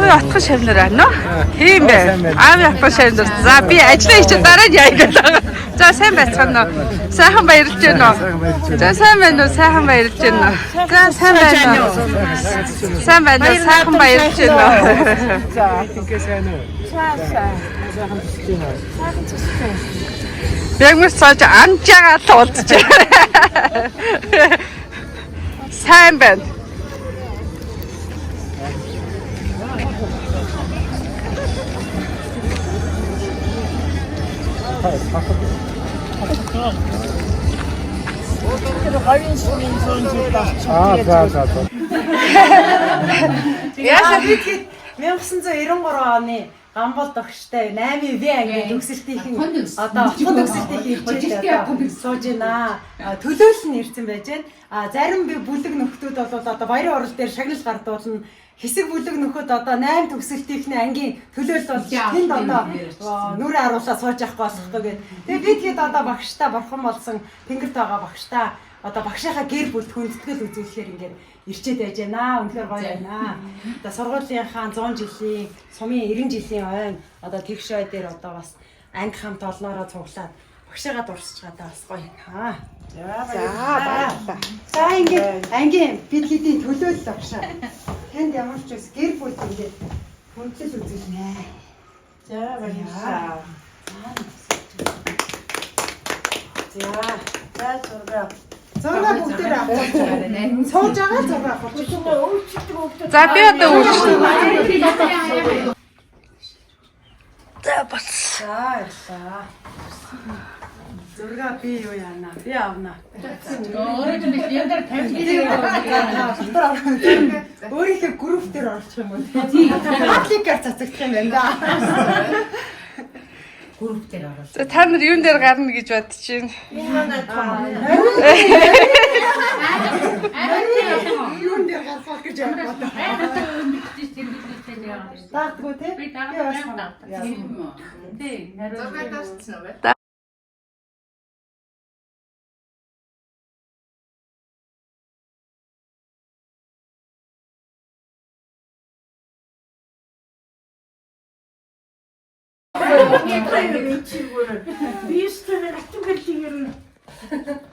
Аавын отхон шавнар байна уу? Тийм бэ. Аавын отхон шавнар. За би ажиллаа хийчих дараа нь яа гэдэг. За сайн байцгаана уу? Сайхан баярлж байна уу? За сайн байна уу? Сайхан баярлж байна уу? За сайн байна уу? Сайн байна уу? Сайхан баярлж байна уу? За ингээ сайн уу? Сайхан тийм үү? Яг мөр цааш амжаагаа туулж. Сайн байна. За. Яасан бид 1993 оны Гамбол догштой 8-ийн В ангийн төгсөлтийн одоо хот төгсөлтийн хичээл сууж байна. Төлөөлөл нь ирсэн байж байна. Зарим бүлэг нөхдүүд бол одоо баярын орол дээр шагнал гардуулна. Хэсэг бүлэг нөхөд одоо 8 төгсөлтийн ангийн төлөөлөл бол тэнд одоо нүрээ харуулаад сууж явах болохгүй гэдэг. Тэгээ бид хэд одоо багштай борхон болсон тэнгэрт байгаа багштай одоо багшийнхаа гэр бүлд хүндэтгэл үзүүлэхээр ингээд ирчээд байж байна. Үнэхээр гоё байна. Одоо сургуулийнхаа 100 жилийн, сумын 90 жилийн ойн одоо тэгш ой дээр одоо бас анги хамт олноороо цуглаад багшаагаа дурсаж гадаа бас гоё байна. За баярлалаа. За ингээд ангийн бид хэдийн төлөөлөл багшаа. Танд ямар ч үс гэр бүл ингээд хүндэтгэл үзүүлнэ. За баярлалаа. За зураг бүгдээр авах гэж сууж байгаа зураг авах гэж байна. За би одоо үйлчлээ. За бас. За. Зураг би юу яана? Би авна. Өөрийнхөө групп дээр орчих юм уу? Пабликаар цацагдах юм байна да. Групп дээр орох. За та нар юун дээр гарна гэж бодож байна? Юун дээр гарах гэж бодлоо. Таахгүй те? Би дагуулсан. Тий, зураг тавьчихсан уу бэ?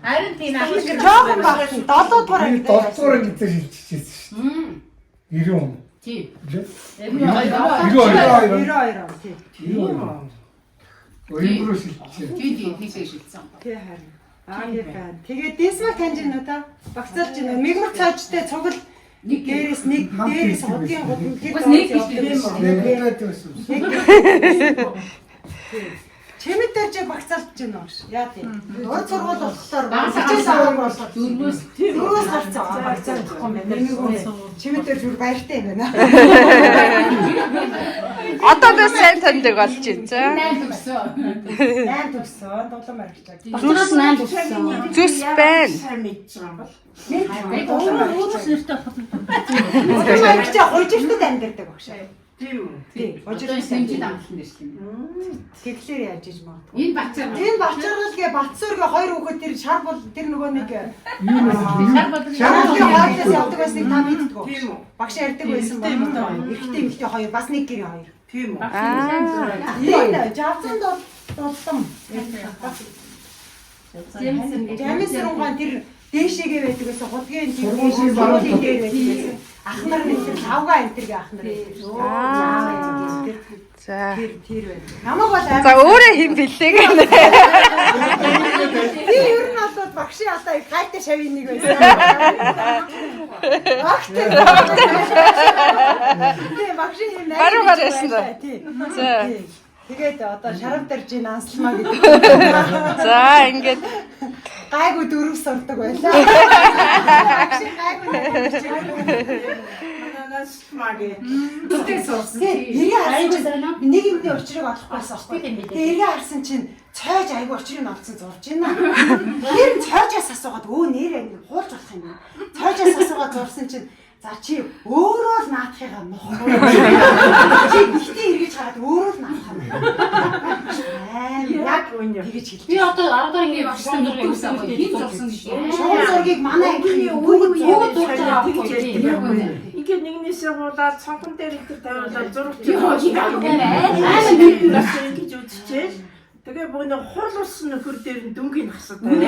Харин тийм аа. Жоохон баг 7 дугаар Би 7 дугаар гэдэг хэлчихсэн шүү дээ. 90 он. Тийм. 92 он тий. Өөрөөр хэлчихсэн. Тийм хийсээ шилжсэн. Тий харин. Тэгээд дисмал таньж та багцаалж байна. Мигмар цаажтай цугал нэг дээрээс хотын гол тэр бас нэг биш Чимэд дээр ч багцаалж байна уу? Яа тийм. Дур сургууль болохоор багцаалж байгаа дөрвөөс гарцаа багцаалж байгаа юм байна. Чимэд дээр зүр баяртай юм байна. Одоо би сайн таньдаг болж байна. 8 төгсөн. Дулаан баригчлаа. Зүс 8 төгсөн. Зүс байна. Баригчаа хожигчдод амьдардаг багшаа. Тийм үү? Тийм. Хожигчдод сэмжид амтлан дэш юм. Тэгэхээр яаж иж магадгүй. Энэ бацаар. Энэ бачаргал гээ Батсүргээ хоёр хүүхэд тэр шар бол тэр нөгөө нэг Шар хаалаас явдаг байсныг та мэддэг үү? Тийм үү? Багш ярьдаг байсан бол эрэгтэй эмэгтэй хоёр бас нэг гэрийн хоёр. Тийм үү? Энэ жавцанд дулсан. Жамис руугаан тэр дээшээгээ байдаг гэсэн худгийн тийм дээшээ сургуулийн дээр байдаг. Ах нар нэг тэр лавга энтергийн ах нар. За. Тэр байна. Намайг бол За өөрөө хэм бэлээ гэнэ. би ер нь бол багшийн одоо хайтай шавийн нэг байсан. Багтай. Тийм багшийн юм найз. Баруун гар байсан да. За. Тэгээд одоо шарав дарж ин анслмаа гэдэг. За ингээд Гайгүй дөрөв сурдаг байлаа. Багшийн гайгүй. Түтээ суусан. Нэг юмний учрыг олохгүйсэн аахгүй. Тэгээ эргээ харсан чинь цойж айгүй учрыг олцсон зурж байна. Тэр нь цойжаас асуугаад өө нэрээ хуулж болох юм байна. Цойжаас асуугаад зурсан чинь за чи өөрөө л наадахыгаа нохоо. Чи ихтэй эргэж хараад өөрөө л наадах юм. Яг үнэ тэгэж хэлж. Би одоо 10 дахь ингэ багшсан дургүйсэн гоё. Хин зурсан гэж. Шугал зургийг манай ангийн бүгд зурж байгаа тэгэж ярьдаг. Ингээд нэгнээс Тийшээс явуулаад цонхон дээр их тавиулаад зурагч ингэж үзчихээ. Тэгээ бүүнэ хол ус нөхөр дээр нь дүнгийн хасаад байна.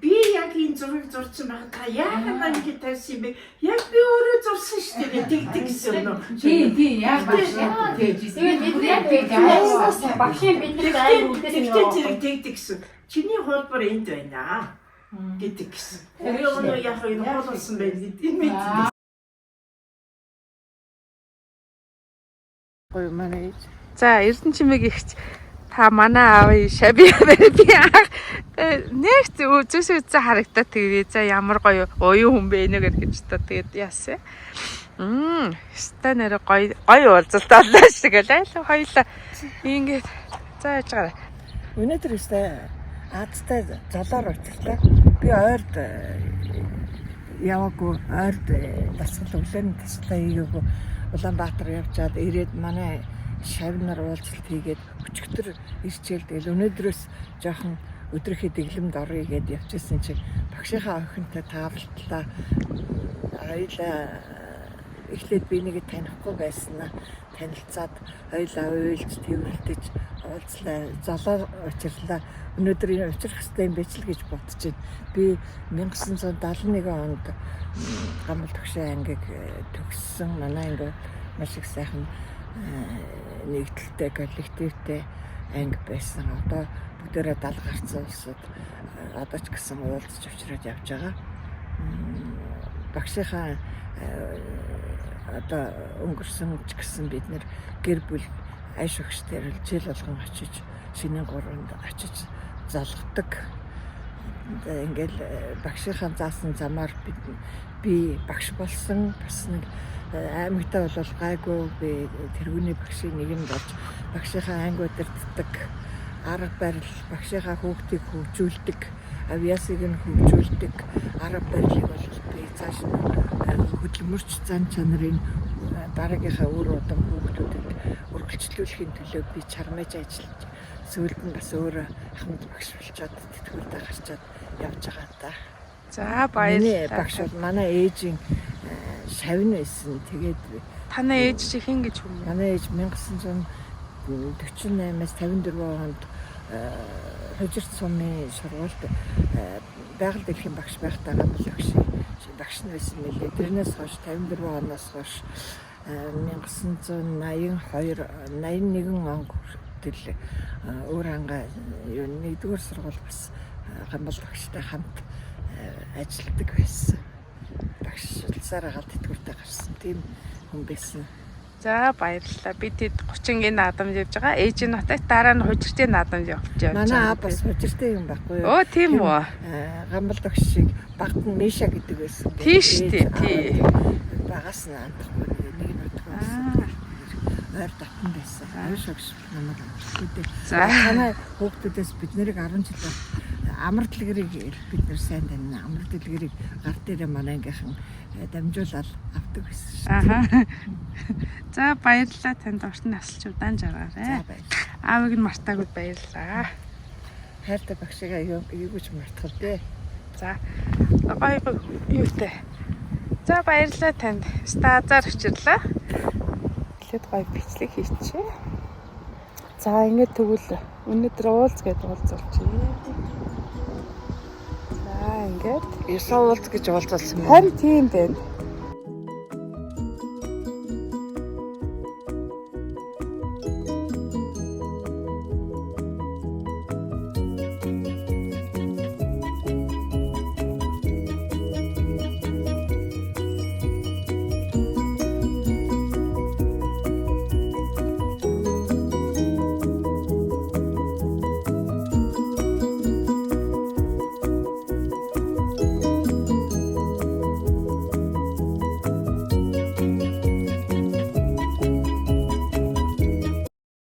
Би яг энэ зураг зурсан байх та яагаад ингэж тавьсан юм бэ? Яг би өөрөө зурсан шүү дээ. Тэгдэг гэсэн юм. Тий, яг багшаа тэгжсэн. Тэгээд багшийн бидний тэгдэг гэсэн. Чиний хуулбар энд байна гэдэг гэсэн. Тэгээ өнөө яг энэ хуулсан байх гэдэг юм. Гоё манай. За Эрдэнэчимэг ихч та манай аавын шаби би нэг зүсээ харагдаад тэгээд за ямар гоё оюун хүн бэ нэг гэж та тэгээд яасан. Ста нэр гоё уулзалтаа шүү гэл айлаа хоёлаа ингээд за яаж гараа. Өнөөдөр өстэй Аадтай залаар очирлаа. Би ойрд яваагүй ойрд дасгал өглөөний таслаа хийгээгүй Улаанбаатар явчаад ирээд манай шавнаар уулзалт хийгээд өчигдөр ирчээл тэгэл өнөөдрөөс жоохон өдрийнхөө дэглэмд оръё гэд явчихсан чинь багшийнхаа охинтой таавалтлаа аялаа эхлээд би нэг танихгүй байснаа танилцаад аялаа уйлж тэрвэрлдэж уулзлаа залуу учирлаа өнөөдөр энэ учрах хэрэгтэй юм биш л гэж бодож байна. Би 1971 онд Гамбал төгшөө ангиг төгссөн манай анги маш их сайхан нэгдэлтэй коллективтэй анги байсан. Одоо бүгдээрээ 70 гарсан улсууд одоо ч гэсэн уулзч очроод явж байгаа. Багшийнхаа одоо өнгөрсөн ч гэсэн бид нэр гэр бүл айш өгчдөр жил болгон очиж шинийн гурванд очиж залгадаг. Ингээл багшийнхаа заасан замаар би багш болсон бас нэг аймагтаа бол гайгүй би тэргүүний багшийн нэгэнд болж багшийнхаа ангиуд дэрддэг арга барил багшийнхаа хүүхдийг хөгжүүлдэг авиасыг нь хөгжүүлдэг арга барилыг бол би цааш хөдөлмөрч зан чанарын дараагийнхаа үр удам хүүхдүүдэд үргэлжлүүлэхийн төлөө би чармаж ажиллаж сүүлд нь бас өөрөө ахмад багш болчоод тэтгэвртэй гарчаад явж байгаа та. За баярлалаа. Багш бол манай ээжийн шавн байсан. Тэгээд танай ээж чи хин гэж хүм. Манай ээж 1948-аас 54 онд хожирт сумын сургуульд байгаль дэлхийн багш байхдаа Гамбал багш нь байсан мэлээ. Тэрнээс хойш 54 оноос хойш 1981 он хүртэл өөр ангаа юу нэгдүгээр сургууль бас Гамбал багштай хамт ажилладаг байсан. Багшлсаар агаал тэтгэвртэй гарсан тийм хүн байсан. За баярлалаа. Би тэд 30-гийн наадамд явж байгаа. Ээж нь хотод дараа нь хужиртын наадамд явж байгаа. Манай аа бас хужиртын юм байхгүй юу? Оо тийм үү. Гамбал багшийг багт нь Миша гэдэг байсан. Тийш тий. Багаас нь андахгүй нэг нь утгаа байсан. Ойр татсан байсан. Аюу шогш намайг үүдээ. За манай хүүхдүүдээс бид нэрийг 10 жил амар дэлгэрийг бид нэр сайн таньна. Амар дэлгэрийг гар дээрээ манай ангийнхан дамжуулаад авдаг байсан шүү. Аха. За баярлалаа танд орчин насалчуд дан жаргаарай. Аавыг нь мартаагүй баярлалаа. Хайртай багшигаа юугүйч мартах дээ. За гоё юутэй. За баярлалаа танд. Стазаар очирлаа. Эхлээд гоё бичлэг хийчихье. За ингээд тэгвэл өнөөдөр уулз гэдэг уулзуулчихъя. За ингээд Ясаа уулз гэж уулзсан юм. харин тийм байна.